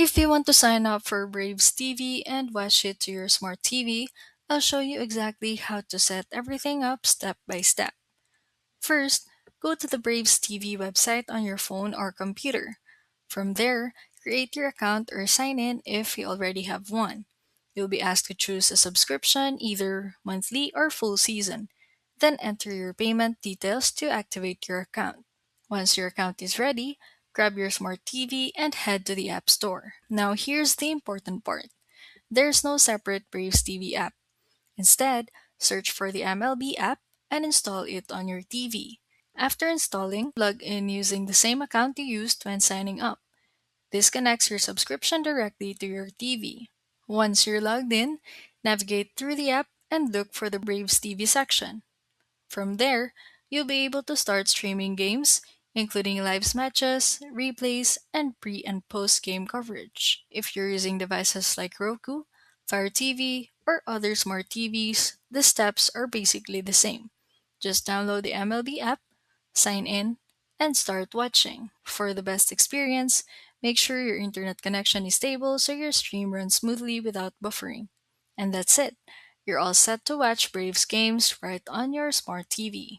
If you want to sign up for Braves TV and watch it to your smart TV, I'll show you exactly how to set everything up step by step. First, go to the Braves TV website on your phone or computer. From there, create your account or sign in if you already have one. You'll be asked to choose a subscription, either monthly or full season. Then enter your payment details to activate your account. Once your account is ready, grab your smart TV and head to the App Store. Now, here's the important part: there's no separate Braves TV app. Instead, search for the MLB app and install it on your TV. After installing, log in using the same account you used when signing up. This connects your subscription directly to your TV. Once you're logged in, navigate through the app and look for the Braves TV section. From there, you'll be able to start streaming games, including live matches, replays, and pre and post game coverage. If you're using devices like Roku, Fire TV, or other smart TVs, the steps are basically the same. Just download the MLB app, sign in, and start watching. For the best experience, make sure your internet connection is stable so your stream runs smoothly without buffering. And that's it. You're all set to watch Braves games right on your smart TV.